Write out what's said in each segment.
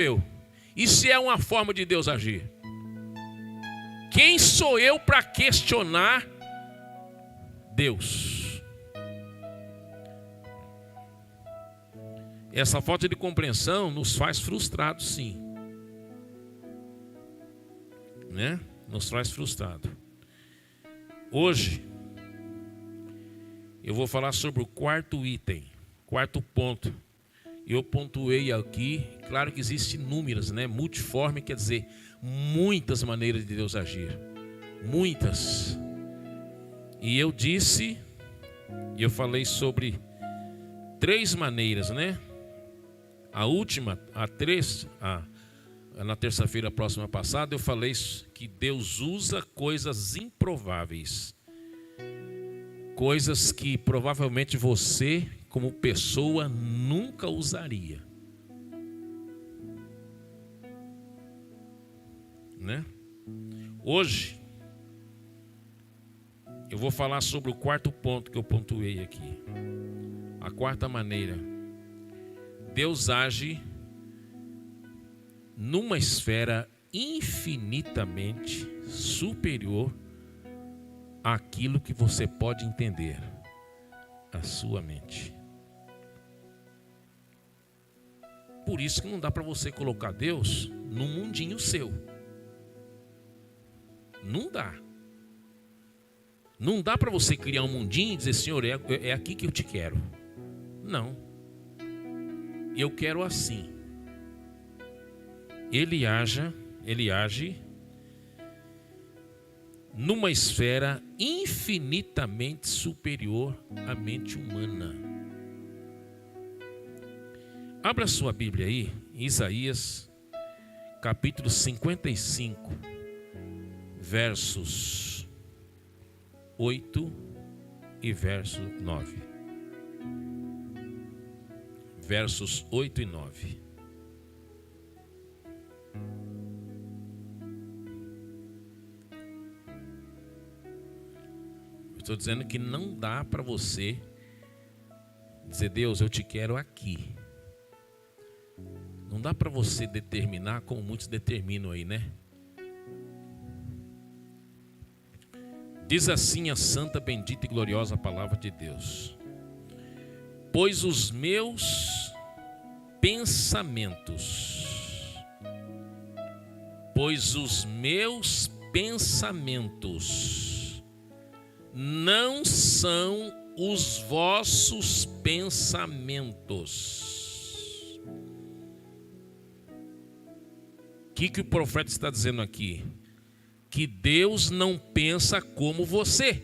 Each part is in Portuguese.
eu? E se é uma forma de Deus agir? Quem sou eu para questionar Deus? Essa falta de compreensão nos faz frustrados, sim. Né? Nos faz frustrados. Hoje, eu vou falar sobre o quarto item, quarto ponto. Eu pontuei aqui, claro que existem inúmeras, né? Multiforme quer dizer muitas maneiras de Deus agir. Muitas. E eu disse, e eu falei sobre 3 maneiras, né? A última, na terça-feira próxima passada, eu falei que Deus usa coisas improváveis. Coisas que provavelmente você, como pessoa, nunca usaria. Né? Hoje, eu vou falar sobre o quarto ponto que eu pontuei aqui. A quarta maneira. Deus age numa esfera infinitamente superior àquilo que você pode entender, a sua mente. Por isso que não dá para você colocar Deus num mundinho seu. Não dá. Não dá para você criar um mundinho e dizer, Senhor, é aqui que eu te quero. Não. Eu quero assim. Ele age numa esfera infinitamente superior à mente humana. Abra sua Bíblia aí, em Isaías, capítulo 55, versos 8 e verso 9. Versos 8 e 9. Estou dizendo que não dá para você dizer, Deus, eu te quero aqui. Não dá para você determinar como muitos determinam aí, né? Diz assim a santa, bendita e gloriosa palavra de Deus. Pois os meus pensamentos não são os vossos pensamentos. O que o profeta está dizendo aqui? Que Deus não pensa como você.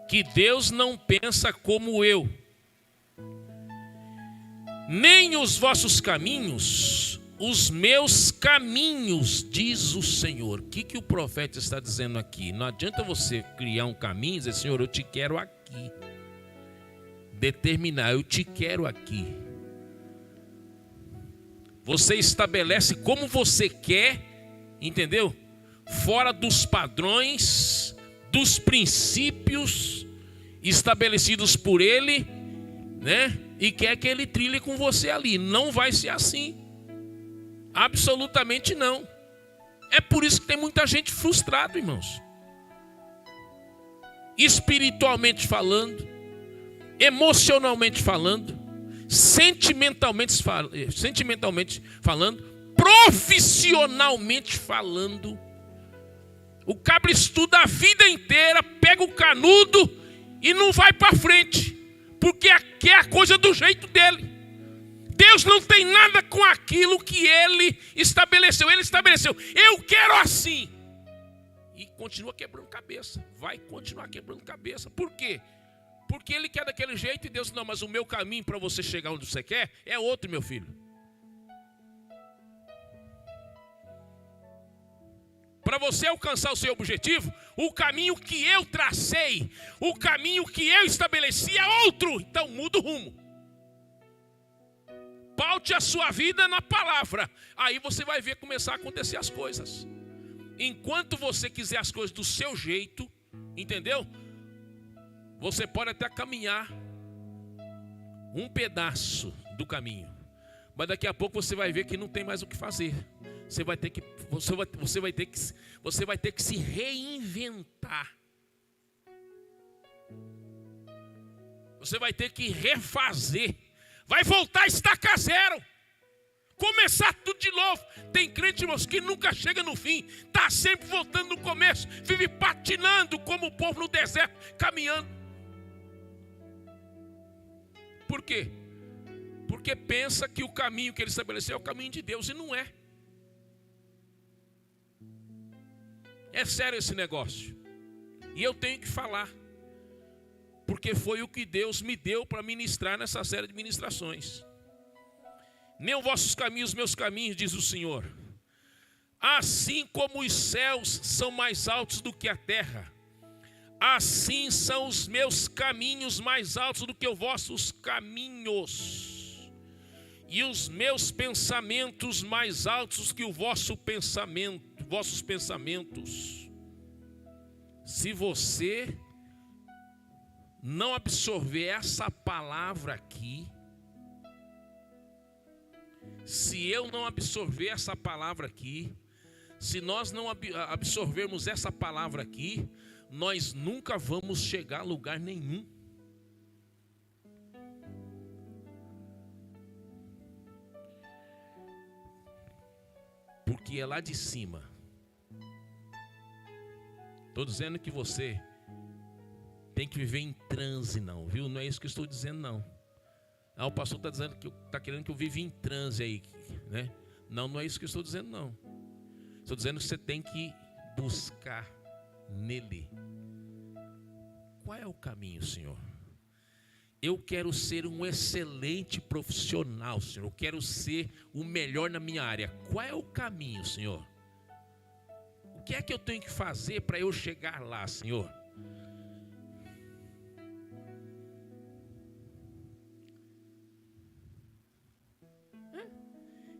Que Deus não pensa como eu. Nem os vossos caminhos, os meus caminhos, diz o Senhor. O que o profeta está dizendo aqui? Não adianta você criar um caminho e dizer, Senhor, eu te quero aqui. Determinar, eu te quero aqui. Você estabelece como você quer, entendeu? Fora dos padrões, dos princípios estabelecidos por Ele, né? E quer que Ele trilhe com você ali. Não vai ser assim. Absolutamente não. É por isso que tem muita gente frustrada, irmãos. Espiritualmente falando, emocionalmente falando, sentimentalmente falando, profissionalmente falando. O cabra estuda a vida inteira, pega o canudo e não vai para frente, porque aqui é a coisa do jeito dele. Deus não tem nada com aquilo que Ele estabeleceu. Ele estabeleceu, eu quero assim. E continua quebrando cabeça. Vai continuar quebrando cabeça. Por quê? Porque Ele quer daquele jeito e Deus, não, mas o meu caminho para você chegar onde você quer é outro, meu filho. Para você alcançar o seu objetivo, o caminho que eu tracei, o caminho que eu estabeleci é outro. Então muda o rumo. Paute a sua vida na palavra. Aí você vai ver começar a acontecer as coisas. Enquanto você quiser as coisas do seu jeito, entendeu? Você pode até caminhar um pedaço do caminho. Mas daqui a pouco você vai ver que não tem mais o que fazer. Você vai ter que se reinventar. Você vai ter que refazer. Vai voltar a estaca zero. Começar tudo de novo. Tem crente, irmãos, que nunca chega no fim. Está sempre voltando no começo. Vive patinando como o povo no deserto, caminhando. Por quê? Porque pensa que o caminho que ele estabeleceu é o caminho de Deus. E não é. É sério esse negócio. E eu tenho que falar. Porque foi o que Deus me deu para ministrar nessa série de ministrações. Nem os vossos caminhos, meus caminhos, diz o Senhor. Assim como os céus são mais altos do que a terra, assim são os meus caminhos mais altos do que os vossos caminhos, e os meus pensamentos mais altos que o vosso pensamento, vossos pensamentos. Se você não absorver essa palavra aqui, se eu não absorver essa palavra aqui, se nós não absorvermos essa palavra aqui, nós nunca vamos chegar a lugar nenhum. Porque é lá de cima. Estou dizendo que você tem que viver em transe, não, viu? Não é isso que eu estou dizendo, não. O pastor está dizendo que está querendo que eu viva em transe aí, né? Não, não é isso que eu estou dizendo, não. Estou dizendo que você tem que buscar nele. Qual é o caminho, Senhor? Eu quero ser um excelente profissional, Senhor. Eu quero ser o melhor na minha área. Qual é o caminho, Senhor? O que é que eu tenho que fazer para eu chegar lá, Senhor?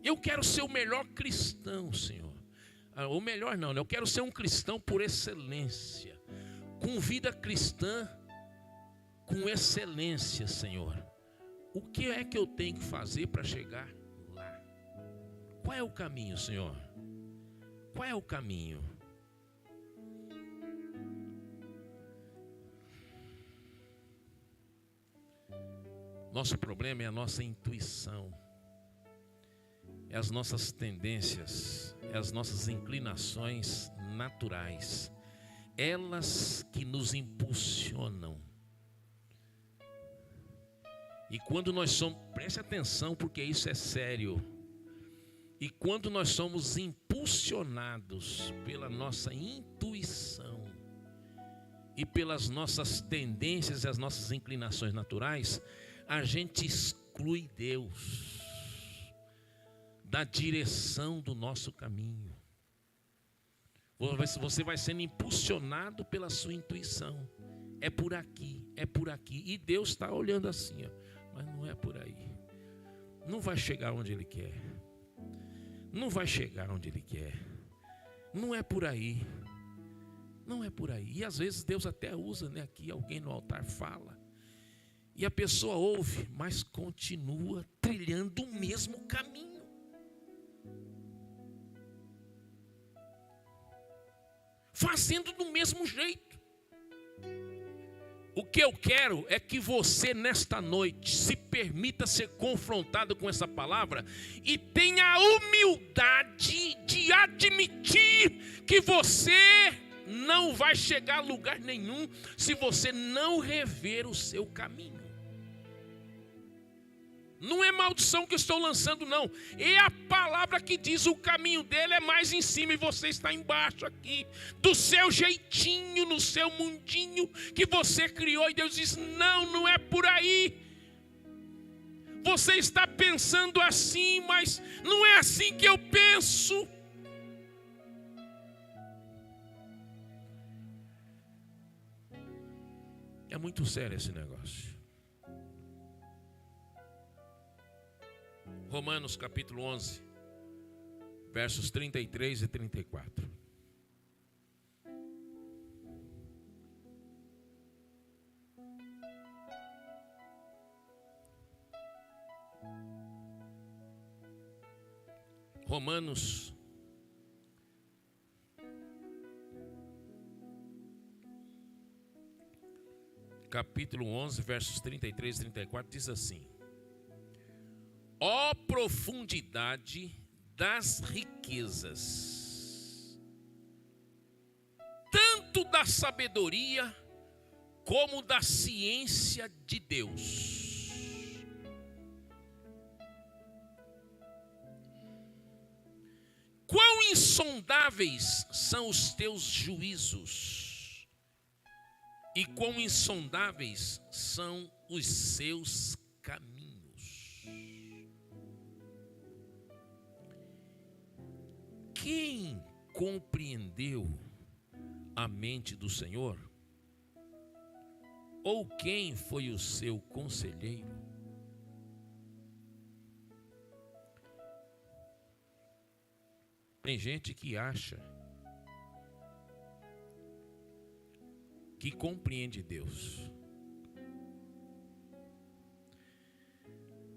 Eu quero ser o melhor cristão, Senhor. O melhor não, eu quero ser um cristão por excelência, com vida cristã, com excelência, Senhor. O que é que eu tenho que fazer para chegar lá? Qual é o caminho, Senhor? Qual é o caminho? Nosso problema é a nossa intuição. É as nossas tendências, é as nossas inclinações naturais, elas que nos impulsionam. E quando nós somos, preste atenção porque isso é sério, e quando nós somos impulsionados pela nossa intuição e pelas nossas tendências e as nossas inclinações naturais, a gente exclui Deus da direção do nosso caminho. Você vai sendo impulsionado pela sua intuição. É por aqui, é por aqui. E Deus está olhando assim, ó, mas não é por aí. Não vai chegar onde Ele quer. Não vai chegar onde Ele quer. Não é por aí. Não é por aí. E às vezes Deus até usa, né, aqui alguém no altar fala. E a pessoa ouve, mas continua trilhando o mesmo caminho. Fazendo do mesmo jeito. O que eu quero é que você nesta noite se permita ser confrontado com essa palavra e tenha a humildade de admitir que você não vai chegar a lugar nenhum se você não rever o seu caminho. Não é maldição que eu estou lançando, não. É a palavra que diz o caminho dele é mais em cima e você está embaixo aqui, do seu jeitinho, no seu mundinho que você criou. E Deus diz, não, não é por aí. Você está pensando assim, mas não é assim que eu penso. É muito sério esse negócio. Romanos capítulo 11, versos 33 e 34. Romanos capítulo 11, versos 33 e 34 diz assim: ó profundidade das riquezas, tanto da sabedoria como da ciência de Deus. Quão insondáveis são os teus juízos, e quão insondáveis são os seus caminhos. Quem compreendeu a mente do Senhor? Ou quem foi o seu conselheiro? Tem gente que acha que compreende Deus.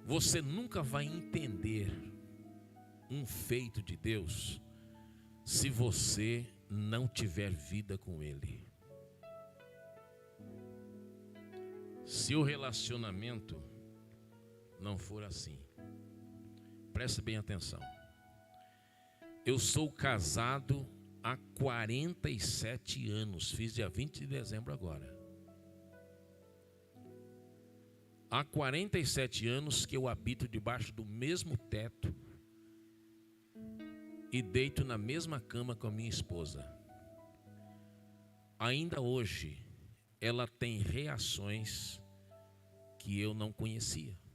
Você nunca vai entender um feito de Deus se você não tiver vida com Ele. Se o relacionamento não for assim, preste bem atenção. Eu sou casado há 47 anos, fiz dia 20 de dezembro agora. Há 47 anos que eu habito debaixo do mesmo teto e deito na mesma cama com a minha esposa. Ainda hoje, ela tem reações que eu não conhecia. –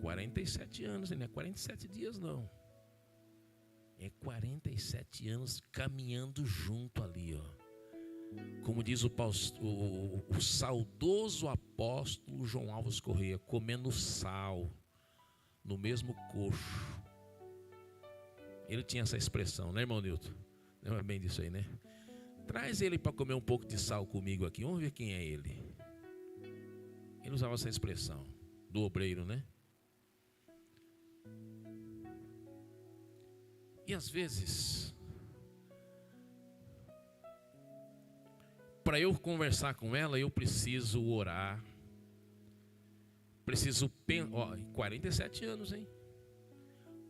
47 anos, não é 47 dias não. É 47 anos caminhando junto ali, ó. Como diz o saudoso apóstolo João Alves Correia, comendo sal no mesmo coxo. Ele tinha essa expressão, né, irmão Nilton? Lembra bem disso aí, né? Traz ele para comer um pouco de sal comigo aqui. Vamos ver quem é ele. Ele usava essa expressão do obreiro, né? E às vezes, para eu conversar com ela, eu preciso orar. Preciso pensar, 47 anos, hein?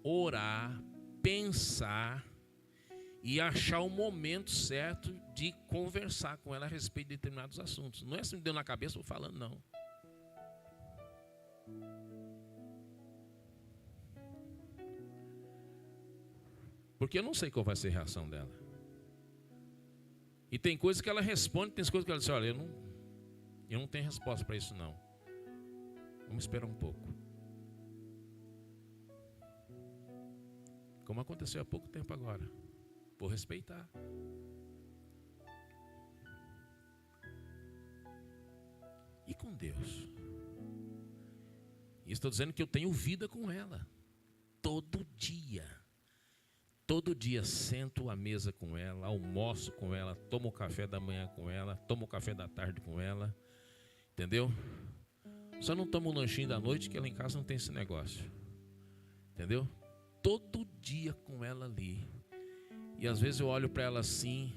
Orar, pensar e achar o momento certo de conversar com ela a respeito de determinados assuntos. Não é se me deu na cabeça, vou falando, não. Porque eu não sei qual vai ser a reação dela. E tem coisas que ela responde, tem coisas que ela diz, olha, eu não tenho resposta para isso não. Vamos esperar um pouco. Como aconteceu há pouco tempo agora. Vou respeitar. E com Deus? E estou dizendo que eu tenho vida com ela. Todo dia. Todo dia sento à mesa com ela, almoço com ela, tomo o café da manhã com ela, tomo o café da tarde com ela. Entendeu? Só não tomo o lanchinho da noite, que ela em casa não tem esse negócio. Entendeu? Todo dia com ela ali. E às vezes eu olho para ela assim,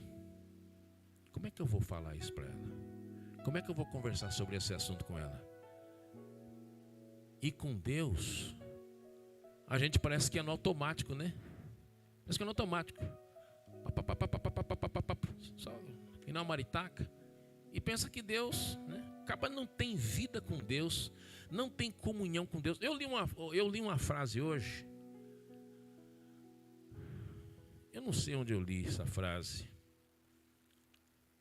como é que eu vou falar isso para ela? Como é que eu vou conversar sobre esse assunto com ela? E com Deus, a gente parece que é no automático, né? Parece que é no automático. Só que não é uma maritaca. E pensa que Deus, né? Acaba não tem vida com Deus, não tem comunhão com Deus. Eu li uma frase hoje. Eu não sei onde eu li essa frase.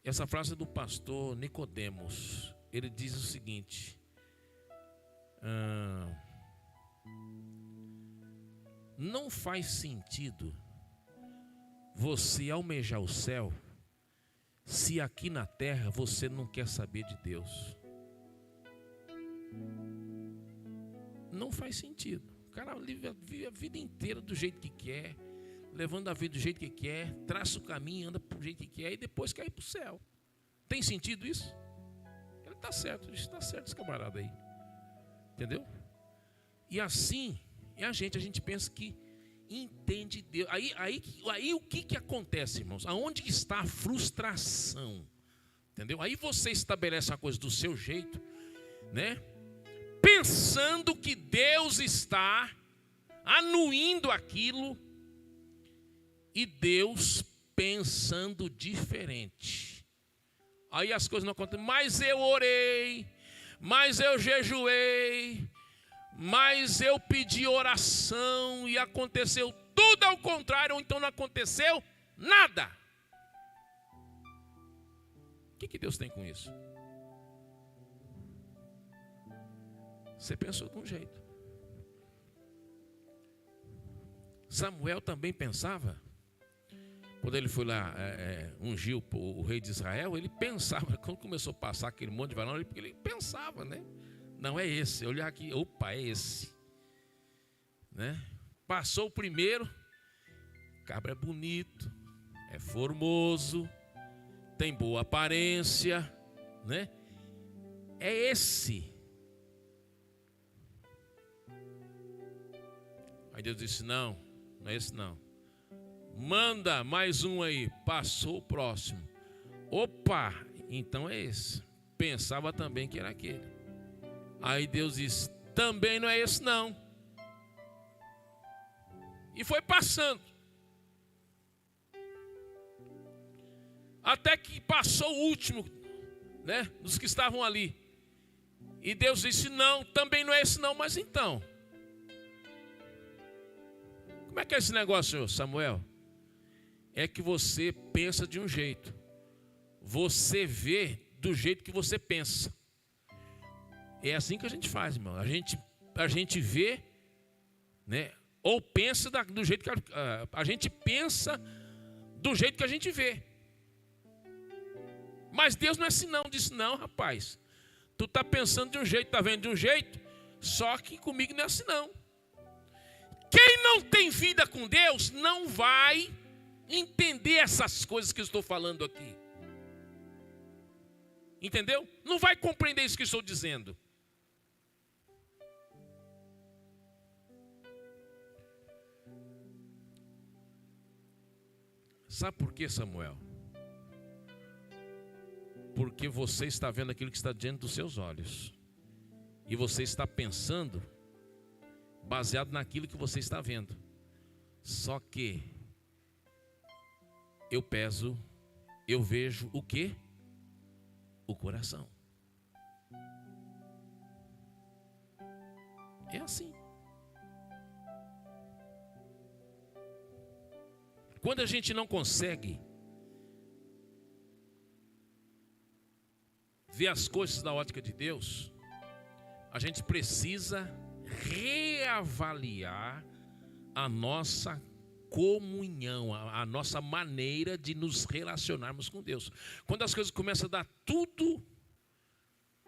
Essa frase é do pastor Nicodemos. Ele diz o seguinte: não faz sentido você almejar o céu se aqui na terra você não quer saber de Deus. Não faz sentido. O cara vive a vida inteira do jeito que quer, levando a vida do jeito que quer, traça o caminho, anda do jeito que quer e depois quer ir para o céu. Tem sentido isso? está certo, está certo esse camarada aí. Entendeu? E assim, a gente pensa que entende Deus. Aí o que acontece, irmãos? Aonde que está a frustração? Entendeu? Aí você estabelece uma coisa do seu jeito, né? Pensando que Deus está anuindo aquilo, e Deus pensando diferente. Aí as coisas não acontecem. Mas eu orei, mas eu jejuei, mas eu pedi oração e aconteceu tudo ao contrário, ou então não aconteceu nada. O que Deus tem com isso? Você pensou de um jeito. Samuel também pensava. Quando ele foi lá ungir o rei de Israel, ele pensava, quando começou a passar aquele monte de varão, ele pensava, né? Não é esse, olhar aqui, opa, é esse, né? Passou o primeiro, cabra é bonito, é formoso, tem boa aparência, né? É esse. Aí Deus disse, não é esse não. Manda mais um aí. Passou o próximo. Opa, então é esse. Pensava também que era aquele. Aí Deus disse, também não é esse não. E foi passando. Até que passou o último, né, dos que estavam ali. E Deus disse, não, também não é esse não, mas então. Como é que é esse negócio, Samuel? É que você pensa de um jeito. Você vê do jeito que você pensa. É assim que a gente faz, irmão. A gente vê, né? Ou pensa do jeito que a gente pensa do jeito que a gente vê. Mas Deus não é assim não. Disse, não, rapaz. Tu tá pensando de um jeito, tá vendo de um jeito. Só que comigo não é assim não. Quem não tem vida com Deus não vai entender essas coisas que eu estou falando aqui. Entendeu? Não vai compreender isso que eu estou dizendo. Sabe por quê, Samuel? Porque você está vendo aquilo que está diante dos seus olhos. E você está pensando baseado naquilo que você está vendo. Só que eu vejo o quê? O coração. É assim. Quando a gente não consegue ver as coisas da ótica de Deus, a gente precisa reavaliar a nossa comunhão, a nossa maneira de nos relacionarmos com Deus. Quando as coisas começam a dar tudo,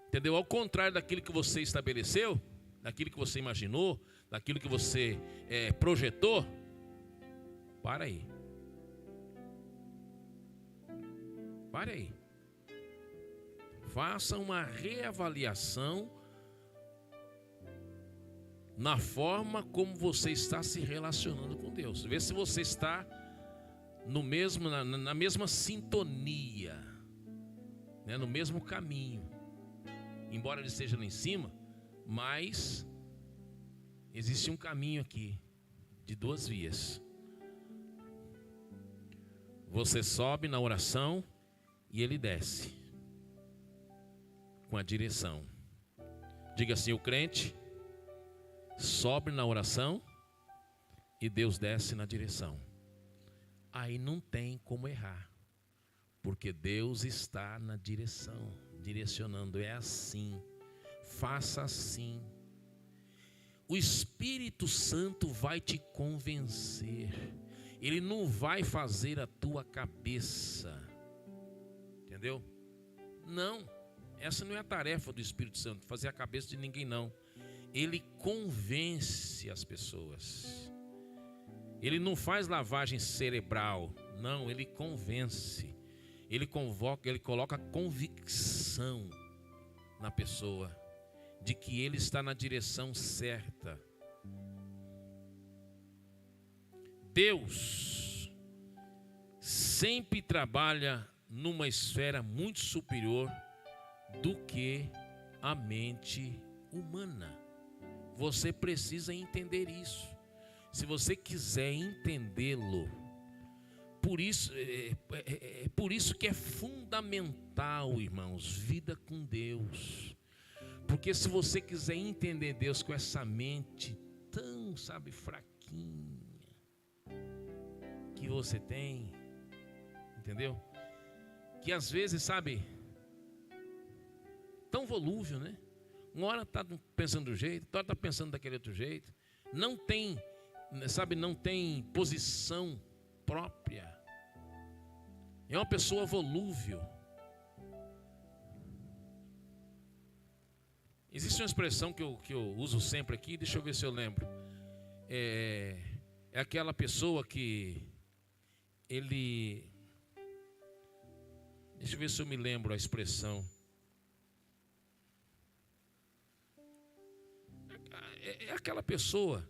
entendeu? Ao contrário daquilo que você estabeleceu, daquilo que você imaginou, daquilo que você projetou, para aí. Para aí. Faça uma reavaliação na forma como você está se relacionando com Deus. Vê se você está na mesma sintonia, né? No mesmo caminho. Embora ele esteja lá em cima, mas existe um caminho aqui de duas vias. Você sobe na oração e ele desce com a direção. Diga assim: o crente sobe na oração e Deus desce na direção. Aí não tem como errar, porque Deus está na direção, direcionando. É assim, faça assim. O Espírito Santo vai te convencer. Ele não vai fazer a tua cabeça. Entendeu? Não, essa não é a tarefa do Espírito Santo, fazer a cabeça de ninguém não. Ele convence as pessoas. Ele não faz lavagem cerebral, não, ele convence. Ele convoca, ele coloca convicção. na pessoa, de que ele está na direção certa. Deus sempre trabalha numa esfera muito superior do que a mente humana. Você precisa entender isso. Se você quiser entendê-lo, por isso que é fundamental, irmãos, vida com Deus. Porque se você quiser entender Deus com essa mente tão, fraquinha que você tem, entendeu? Que às vezes, tão volúvel, né? Uma hora está pensando de um jeito, outra hora está pensando daquele outro jeito. Não tem, não tem posição própria. É uma pessoa volúvel. Existe uma expressão que eu uso sempre aqui, deixa eu ver se eu lembro. É aquela pessoa que deixa eu ver se eu me lembro a expressão. É aquela pessoa.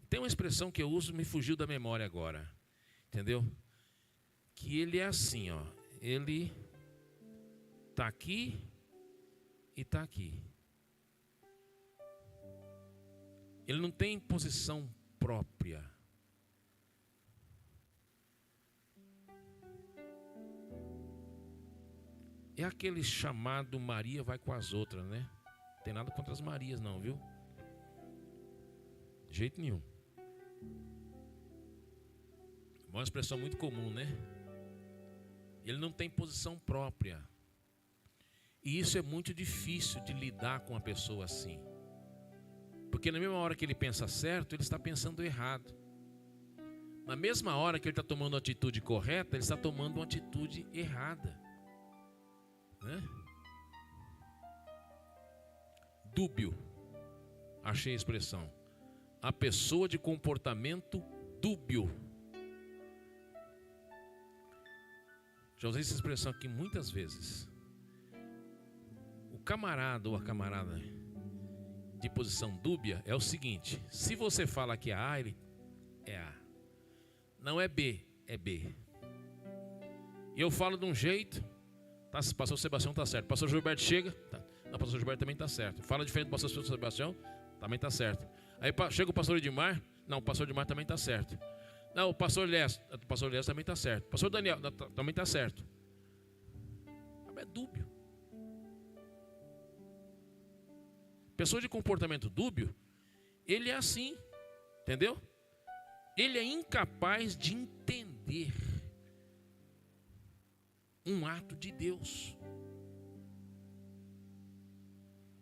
Tem uma expressão que eu uso, me fugiu da memória agora. Entendeu? Que ele é assim, ó. Ele está aqui e está aqui. Ele não tem posição própria. É aquele chamado Maria vai com as outras, né? Não tem nada contra as Marias não, viu? De jeito nenhum. É uma expressão muito comum, né? Ele não tem posição própria. E isso é muito difícil de lidar com uma pessoa assim. Porque na mesma hora que ele pensa certo, ele está pensando errado. Na mesma hora que ele está tomando uma atitude correta, ele está tomando uma atitude errada, né? Dúbio. Achei a expressão. A pessoa de comportamento dúbio. Já usei essa expressão aqui muitas vezes. O camarada ou a camarada de posição dúbia é o seguinte: se você fala que é A, ele é A. Não é B, é B. E eu falo de um jeito, tá, pastor Sebastião está certo. Pastor Gilberto chega, tá, não, pastor Gilberto também está certo. Fala diferente do pastor Sebastião, também está certo. Aí chega o pastor Edmar, não, o pastor Edmar também está certo. Não, o pastor Elias também está certo. O pastor Daniel também está certo. É dúbio. Pessoa de comportamento dúbio, ele é assim, entendeu? Ele é incapaz de entender um ato de Deus.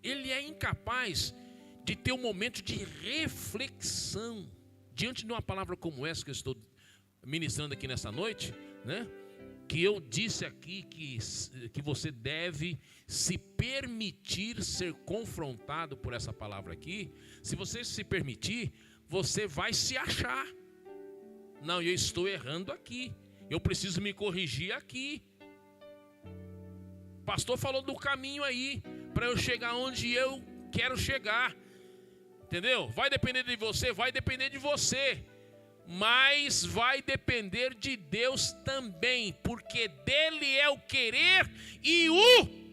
Ele é incapaz de ter um momento de reflexão diante de uma palavra como essa que eu estou ministrando aqui nessa noite, né? Que eu disse aqui que você deve se permitir ser confrontado por essa palavra aqui. Se você se permitir, você vai se achar. Não, eu estou errando aqui. Eu preciso me corrigir aqui. O pastor falou do caminho aí, para eu chegar onde eu quero chegar. Entendeu? Vai depender de você, vai depender de você. Mas vai depender de Deus também, porque dele é o querer e o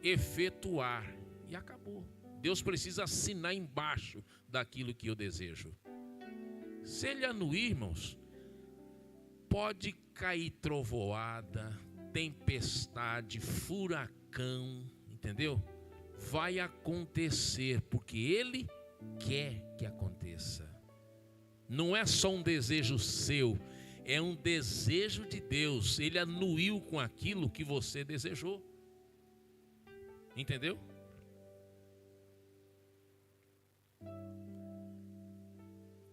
efetuar. E acabou. Deus precisa assinar embaixo daquilo que eu desejo. Se ele anuir, irmãos, pode cair trovoada, tempestade, furacão, entendeu? Vai acontecer, porque ele quer que aconteça. Não é só um desejo seu, é um desejo de Deus. Ele anuiu com aquilo que você desejou. Entendeu?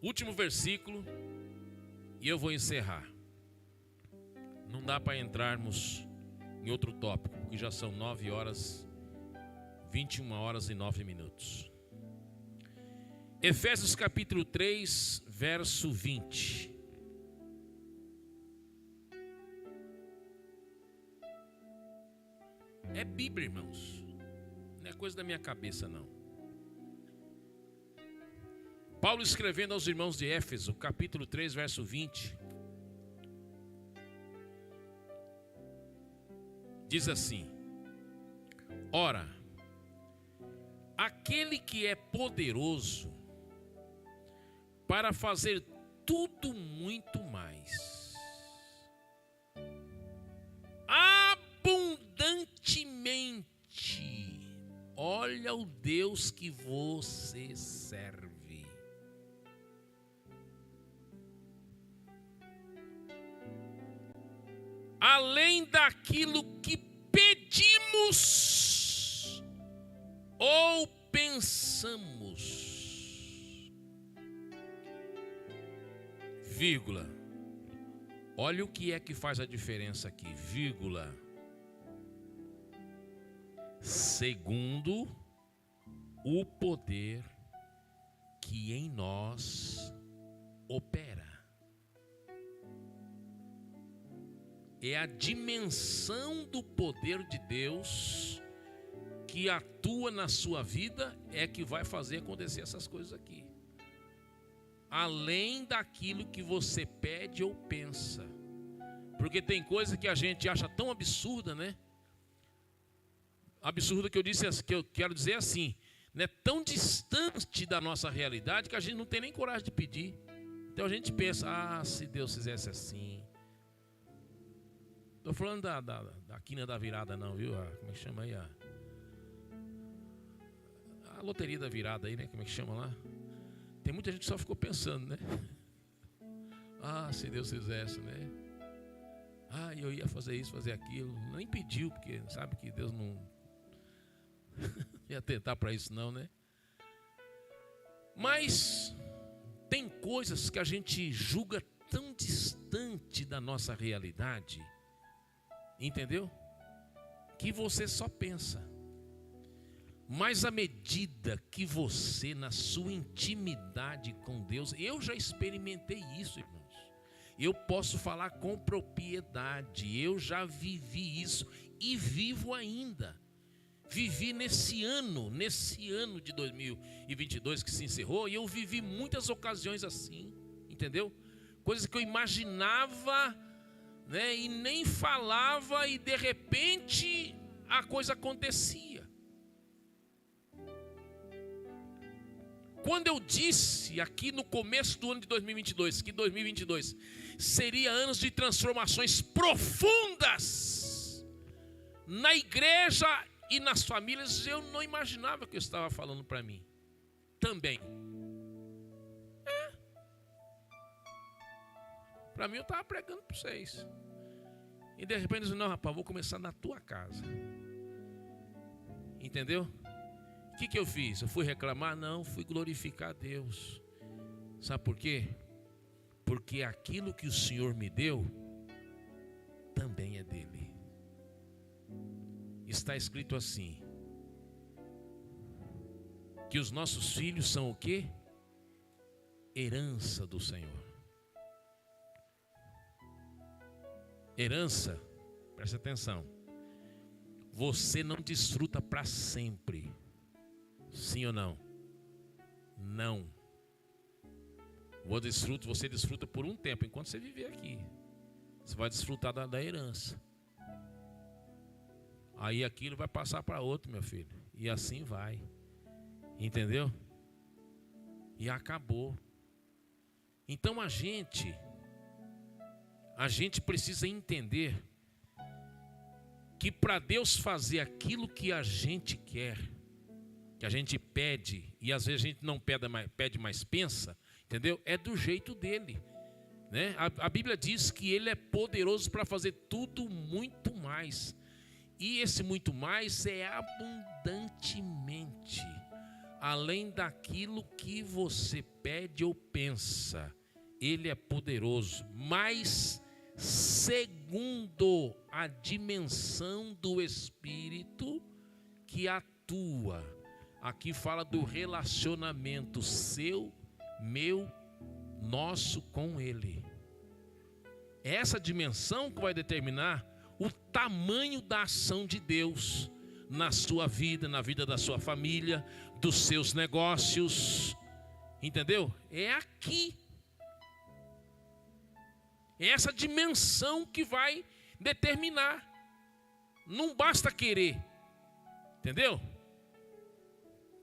Último versículo e eu vou encerrar. Não dá para entrarmos em outro tópico, porque já são 21 horas e 9 minutos. Efésios capítulo 3, verso 20. É Bíblia, irmãos. Não Não é coisa da minha cabeça, não. Paulo escrevendo aos irmãos de Éfeso, capítulo 3, verso 20, diz assim: ora, aquele que é poderoso para fazer tudo muito mais, abundantemente, olha o Deus que você serve. Além daquilo que pedimos ou pensamos, vírgula, olha o que é que faz a diferença aqui, vírgula, segundo o poder que em nós opera. É a dimensão do poder de Deus que atua na sua vida é que vai fazer acontecer essas coisas aqui. Além daquilo que você pede ou pensa. Porque tem coisa que a gente acha tão absurda, né? Absurda que eu quero dizer assim, né? Tão distante da nossa realidade que a gente não tem nem coragem de pedir. Então a gente pensa, se Deus fizesse assim. Estou falando da quina da virada não, viu? Como é que chama aí? A loteria da virada aí, né? Como é que chama lá? Tem muita gente que só ficou pensando, né? Se Deus fizesse, né? Eu ia fazer isso, fazer aquilo. Nem pediu, porque sabe que Deus não ia tentar para isso não, né? Mas tem coisas que a gente julga tão distante da nossa realidade, entendeu? Que você só pensa. Mas à medida que você, na sua intimidade com Deus, eu já experimentei isso, irmãos. Eu posso falar com propriedade, eu já vivi isso e vivo ainda. Vivi nesse ano de 2022 que se encerrou, e eu vivi muitas ocasiões assim, entendeu? Coisas que eu imaginava, né, e nem falava, e de repente a coisa acontecia. Quando eu disse aqui no começo do ano de 2022 que 2022 seria anos de transformações profundas na igreja e nas famílias, eu não imaginava que eu estava falando para mim também. Para mim eu estava pregando para vocês. E de repente eu disse, não, rapaz, vou começar na tua casa. Entendeu? O que eu fiz? Eu fui reclamar? Não, fui glorificar a Deus. Sabe por quê? Porque aquilo que o Senhor me deu também é dele. Está escrito assim, que os nossos filhos são o quê? Herança do Senhor. Herança, presta atenção, você não desfruta para sempre. Sim ou não? Não. Você desfruta por um tempo, enquanto você viver aqui. Você vai desfrutar da herança. Aí aquilo vai passar para outro, meu filho. E assim vai. Entendeu? E acabou. Então a gente precisa entender que para Deus fazer aquilo que a gente quer, que a gente pede, e às vezes a gente não pede, mas pensa, entendeu? É do jeito dele, né? A Bíblia diz que ele é poderoso para fazer tudo muito mais. E esse muito mais é abundantemente, além daquilo que você pede ou pensa. Ele é poderoso, mas segundo a dimensão do Espírito que atua. Aqui fala do relacionamento seu, meu, nosso com Ele. Essa dimensão que vai determinar o tamanho da ação de Deus. na sua vida, na vida da sua família, dos seus negócios. Entendeu? É aqui. É essa dimensão que vai determinar. Não basta querer. Entendeu?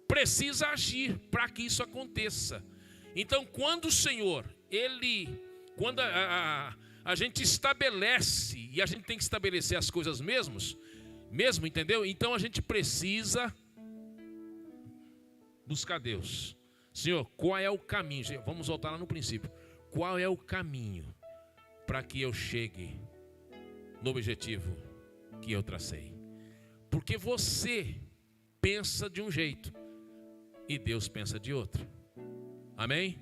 Precisa agir para que isso aconteça. Então, quando o Senhor, quando a gente estabelece, e a gente tem que estabelecer as coisas mesmo, entendeu? Então a gente precisa buscar Deus. Senhor, qual é o caminho? Vamos voltar lá no princípio. Qual é o caminho para que eu chegue no objetivo que eu tracei? Porque você pensa de um jeito e Deus pensa de outro. Amém?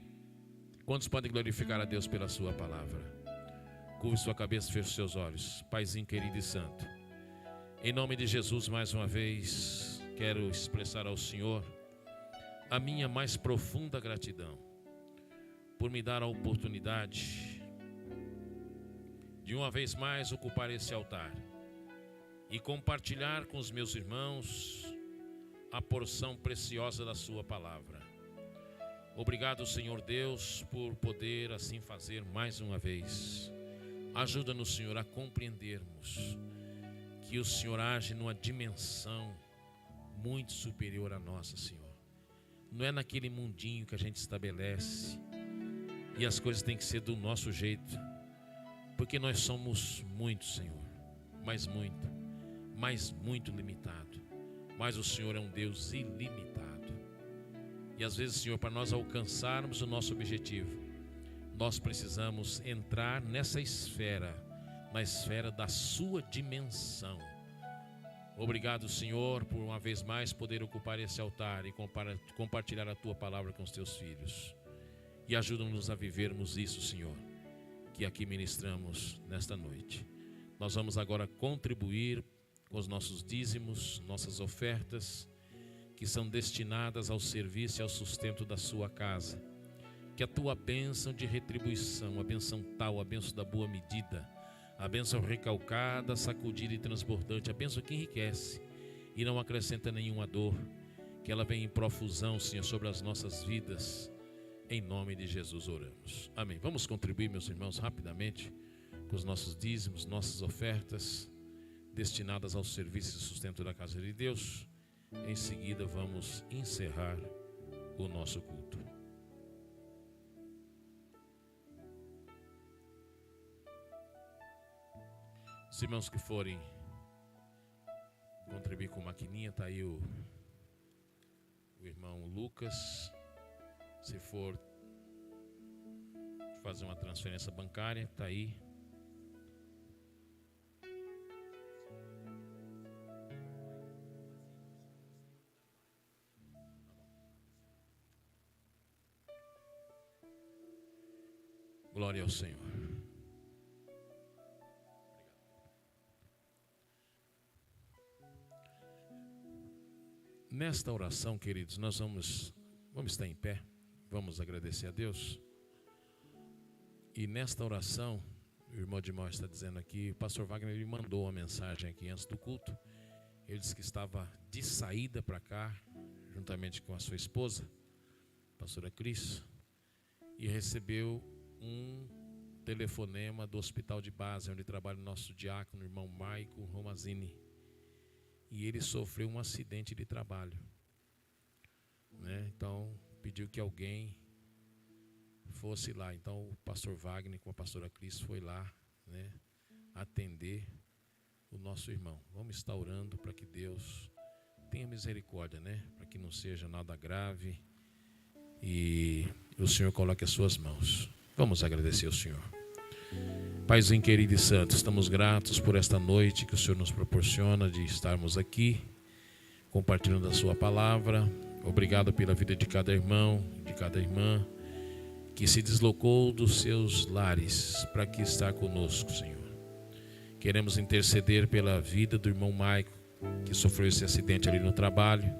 Quantos podem glorificar a Deus pela sua palavra? Curve sua cabeça, feche os seus olhos. Paizinho querido e santo, em nome de Jesus, mais uma vez quero expressar ao Senhor a minha mais profunda gratidão por me dar a oportunidade de uma vez mais ocupar esse altar e compartilhar com os meus irmãos a porção preciosa da sua palavra. Obrigado, Senhor Deus, por poder assim fazer mais uma vez. Ajuda-nos, Senhor, a compreendermos que o Senhor age numa dimensão muito superior à nossa, Senhor. Não é naquele mundinho que a gente estabelece e as coisas têm que ser do nosso jeito, porque nós somos muito, Senhor, mas muito limitado. Mas o Senhor é um Deus ilimitado. E às vezes, Senhor, para nós alcançarmos o nosso objetivo, nós precisamos entrar nessa esfera, na esfera da sua dimensão. Obrigado, Senhor, por uma vez mais poder ocupar esse altar e compartilhar a Tua palavra com os Teus filhos. E ajuda-nos a vivermos isso, Senhor, que aqui ministramos nesta noite. Nós vamos agora contribuir com os nossos dízimos, nossas ofertas, que são destinadas ao serviço e ao sustento da sua casa. Que a tua bênção de retribuição, a bênção tal, a bênção da boa medida, a bênção recalcada, sacudida e transbordante, a bênção que enriquece e não acrescenta nenhuma dor, que ela venha em profusão, Senhor, sobre as nossas vidas. Em nome de Jesus oramos. Amém. Vamos contribuir, meus irmãos, rapidamente com os nossos dízimos, nossas ofertas destinadas ao serviço e sustento da casa de Deus. Em seguida vamos encerrar o nosso culto. Os irmãos que forem contribuir com maquininha, está aí o irmão Lucas. Se for fazer uma transferência bancária, está aí. Glória ao Senhor. Nesta oração, queridos, nós vamos estar em pé, vamos agradecer a Deus. E nesta oração, o irmão Dimão está dizendo aqui, o pastor Wagner ele mandou uma mensagem aqui antes do culto. Ele disse que estava de saída para cá, juntamente com a sua esposa, a pastora Cris, e recebeu um telefonema do hospital de base, onde trabalha o nosso diácono, o irmão Maico Romazini. E ele sofreu um acidente de trabalho, né? Então pediu que alguém fosse lá. Então o pastor Wagner com a pastora Cris foi lá, né, atender o nosso irmão. Vamos estar orando para que Deus tenha misericórdia, né? Para que não seja nada grave e o Senhor coloque as suas mãos. Vamos agradecer ao Senhor. Paizinho querido e santo, estamos gratos por esta noite que o Senhor nos proporciona de estarmos aqui compartilhando a sua palavra. Obrigado pela vida de cada irmão, de cada irmã que se deslocou dos seus lares para aqui estar conosco, Senhor. Queremos interceder pela vida do irmão Maico, que sofreu esse acidente ali no trabalho.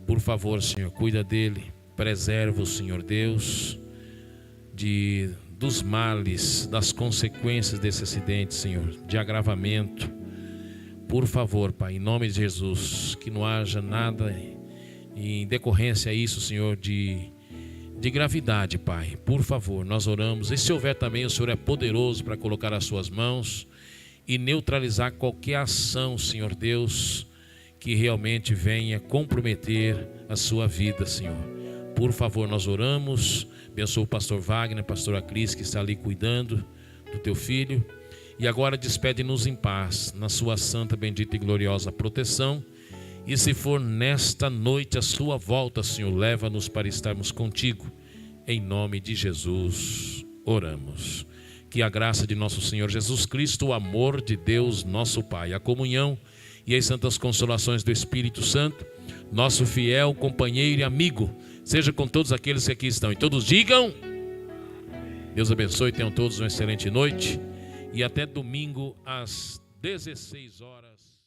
Por favor, Senhor, cuida dele, preserva o Senhor Deus dos males, das consequências desse acidente, Senhor, de agravamento. Por favor, Pai, em nome de Jesus, que não haja nada em decorrência a isso, Senhor, de gravidade, Pai. Por favor, nós oramos. E se houver também, o Senhor é poderoso para colocar as suas mãos e neutralizar qualquer ação, Senhor Deus, que realmente venha comprometer a sua vida, Senhor. Por favor, nós oramos. Abençoa o pastor Wagner, a pastora Cris, que está ali cuidando do teu filho. E agora despede-nos em paz, na sua santa, bendita e gloriosa proteção. E se for nesta noite a sua volta, Senhor, leva-nos para estarmos contigo. Em nome de Jesus, oramos. Que a graça de nosso Senhor Jesus Cristo, o amor de Deus, nosso Pai, a comunhão e as santas consolações do Espírito Santo, nosso fiel companheiro e amigo, seja com todos aqueles que aqui estão. E todos digam: Deus abençoe, tenham todos uma excelente noite. E até domingo às 16 horas.